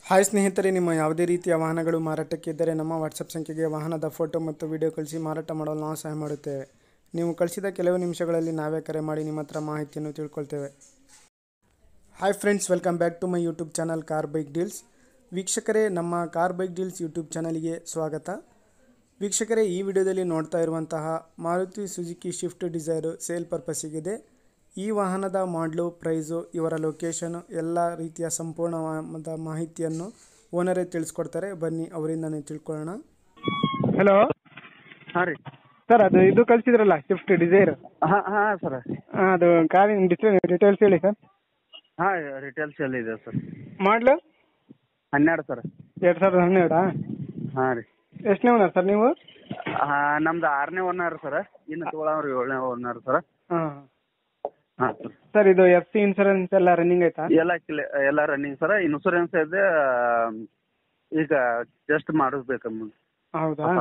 Hi ಸ್ನೇಹಿತರೆ, ನಿಮ್ಮ ಯಾವುದೇ ರೀತಿಯ ವಾಹನಗಳು ಮಾರಾಟಕ್ಕೆ ಇದ್ದರೆ ನಮ್ಮ ವಾಟ್ಸಪ್ ಸಂಖ್ಯೆಗೆ ವಾಹನದ ಫೋಟೋ ಮತ್ತು ವಿಡಿಯೋ ಕಳಿಸಿ ಮಾರಾಟ ಮಾಡಲು ನಾವು ಸಹಾಯ ಮಾಡುತ್ತೇವೆ. ನೀವು ಕಳಿಸಿದ ಕೆಲವು ನಿಮಿಷಗಳಲ್ಲಿ ನಾವೇ ಕರೆ ಮಾಡಿ ನಿಮ್ಮ ಹತ್ರ ಮಾಹಿತಿಯನ್ನು ತಿಳ್ಕೊಳ್ತೇವೆ. Hi friends, welcome back to my YouTube channel car bike deals. ವೀಕ್ಷಕರೇ, ನಮ್ಮ ಕಾರ್ ಬೈಕ್ ಡೀಲ್ಸ್ ಯೂಟ್ಯೂಬ್ ಚಾನಲ್ಗೆ ಸ್ವಾಗತ. ವೀಕ್ಷಕರೇ, ಈ ವಿಡಿಯೋದಲ್ಲಿ ನೋಡ್ತಾ ಇರುವಂತಹ Maruti Suzuki Swift Dzire sale ಪರ್ಪಸ್ಸಿಗಿದೆ. ಈ ವಾಹನದ ಮಾಡಲು, ಪ್ರೈಸು, ಇವರ ಲೊಕೇಶನು, ಎಲ್ಲ ರೀತಿಯ ಸಂಪೂರ್ಣವಾದ ಮಾಹಿತಿಯನ್ನು ಓನರೇ ತಿಳಿಸ್ಕೊಡ್ತಾರೆ. ಬನ್ನಿ ಅವರಿಂದನೇ ತಿಳ್ಕೊಳ್ಳೋಣ. ಹಲೋ. ಹಾಂ ರೀ ಸರ್, ಅದು ಇದು ಕಳಿಸಿದ್ರಲ್ಲ ಶಿಫ್ಟ್ ಡಿಸೈರ್, ಹಾಂ ಸರ್. ಅದು ಕಾರಿನ ಡೀಟೇಲ್ಸ್ ಹೇಳಿ ಸರ್. ಹಾಂ, ರಿಟೇಲ್ಸ್ ಎಲ್ಲ ಇದೆ ಸರ್. ಮಾಡಲು 12 ಸರ್. 2012. ಹಾಂ ರೀ. ಎಷ್ಟನೇ ಓನರ್ ಸರ್ ನೀವು? ನಮ್ದು 6ನೇ ಓನರ್ ಸರ್. ಇನ್ನು ತೊಗೊಳವ್ರಿ 7ನೇ ಓನರ್ ಸರ್. ಹಾಂ ಹಾಂ ಸರ್. ಸರ್, ಇದು FC ಇನ್ಸೂರೆನ್ಸ್ ಎಲ್ಲ ರನ್ನಿಂಗ್ ಆಯ್ತಾ? ಎಲ್ಲ ರನ್ನಿಂಗ್ ಸರ್. ಇನ್ಸೂರೆನ್ಸ್ ಇದೆ, ಈಗ ಜಸ್ಟ್ ಮಾಡಿಸ್ಬೇಕಮ್ಮ. ಹೌದಾ?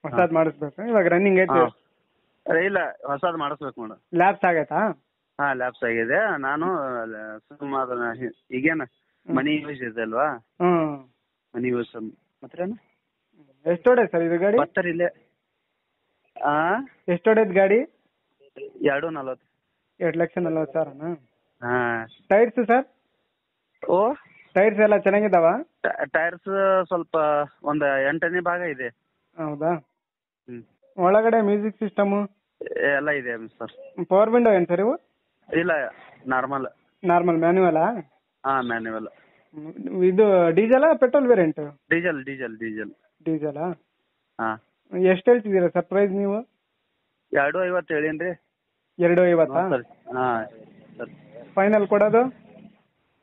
ಹೊಸದು ಮಾಡಿಸ್ಬೇಕು. ಇವಾಗ ರನ್ನಿಂಗ್ ಐತೆ? ಇಲ್ಲ, ಹೊಸದು ಮಾಡಿಸ್ಬೇಕು ಮೇಡಮ್. ಲ್ಯಾಬ್ಸ್ ಆಗೈತಾ? ಹಾಂ, ಲ್ಯಾಬ್ಸ್ ಆಗಿದೆ. ನಾನು ಅದನ್ನ ಈಗೇನು ಮನಿ ಯೂಸ್ ಇದೆ ಅಲ್ವಾ, ಮನಿ ಯೂಸ್ ಮತ್ತೇನು. ಎಷ್ಟು ಹೊಡೆದ್ ಸರ್ ಇದು ಗಾಡಿ? ಬರ್ತಾರೆ ಇಲ್ಲೇ. ಎಷ್ಟು ಹೊಡೆದ್ ಗಾಡಿ? 240. 2,40,000. ಹಾಂ. Tyres sir? ಓ, ಟೈರ್ಸ್ ಎಲ್ಲ ಚೆನ್ನಾಗಿದ್ದಾವ? ಟೈರ್ಸ್ ಸ್ವಲ್ಪ ಒಂದು 8ನೇ ಭಾಗ ಇದೆ. ಹೌದಾ? ಹ್ಞೂ. ಒಳಗಡೆ ಮ್ಯೂಸಿಕ್ ಸಿಸ್ಟಮು ಎಲ್ಲ ಇದೆ ಸರ್. ಪವರ್ ವಿಂಡೋ ಏನು ಸರ್ ಇವು? ಇಲ್ಲ, ನಾರ್ಮಲ್ ಮ್ಯಾನ್ಯುವಲಾ? ಹಾಂ, ಮ್ಯಾನ್ಯುವಲ್. ಇದು ಡೀಸೆಲಾ ಪೆಟ್ರೋಲ್ ವೇರಿಯಂಟ್? ಡೀಸೆಲ್. ಡೀಸೆಲಾ? ಹಾಂ. ಎಷ್ಟು ಹೇಳ್ತಿದ್ದೀರಾ ಸರ್ ಪ್ರೈಸ್ ನೀವು? 250 ಹೇಳೀನಿ ರೀ. 250? ಸರ್. ಹಾಂ ಸರ್. ಫೈನಲ್ ಕೊಡೋದು?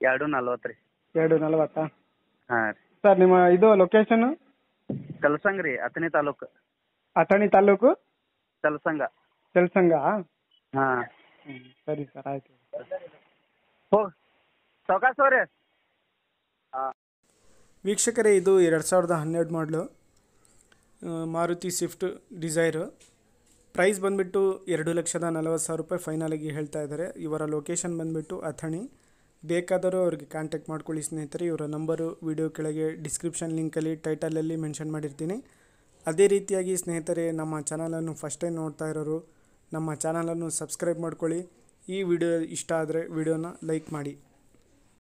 240 ರೀ. 240? ಹಾಂ ರೀ. ಸರ್, ನಿಮ್ಮ ಇದು ಲೊಕೇಶನ್? ಕಲಸಂಗ ರೀ, ಅಥಣಿ ತಾಲೂಕು. ಅಥಣಿ ತಾಲೂಕು? ಕೆಲಸಂಗ. ಹಾಂ. ಸರಿ ಸರ್, ಆಯ್ತು. ಹೋಗಿ ಸಾವ್ಕಾಸವ್ರಿ. ಹಾಂ. ವೀಕ್ಷಕರೇ, ಇದು 2012 ಮಾಡಲು ಮಾರುತಿ ಸ್ವಿಫ್ಟ್ ಡಿಸೈರು. ಪ್ರೈಸ್ ಬಂದುಬಿಟ್ಟು 2,40,000 ರೂಪಾಯಿ ಫೈನಲಾಗಿ ಹೇಳ್ತಾ ಇದ್ದಾರೆ. ಇವರ ಲೊಕೇಶನ್ ಬಂದುಬಿಟ್ಟು ಅಥಣಿ. ಬೇಕಾದರೂ ಅವರಿಗೆ ಕಾಂಟ್ಯಾಕ್ಟ್ ಮಾಡ್ಕೊಳ್ಳಿ ಸ್ನೇಹಿತರೆ. ಇವರ ನಂಬರು ವಿಡಿಯೋ ಕೆಳಗೆ ಡಿಸ್ಕ್ರಿಪ್ಷನ್ ಲಿಂಕಲ್ಲಿ ಟೈಟಲಲ್ಲಿ ಮೆನ್ಷನ್ ಮಾಡಿರ್ತೀನಿ. ಅದೇ ರೀತಿಯಾಗಿ ಸ್ನೇಹಿತರೆ, ನಮ್ಮ ಚಾನಲನ್ನು ಫಸ್ಟ್ ಟೈಮ್ ನೋಡ್ತಾ ಇರೋರು ನಮ್ಮ ಚಾನಲನ್ನು ಸಬ್ಸ್ಕ್ರೈಬ್ ಮಾಡ್ಕೊಳ್ಳಿ. ಈ ವಿಡಿಯೋ ಇಷ್ಟ ಆದರೆ ವಿಡಿಯೋನ ಲೈಕ್ ಮಾಡಿ.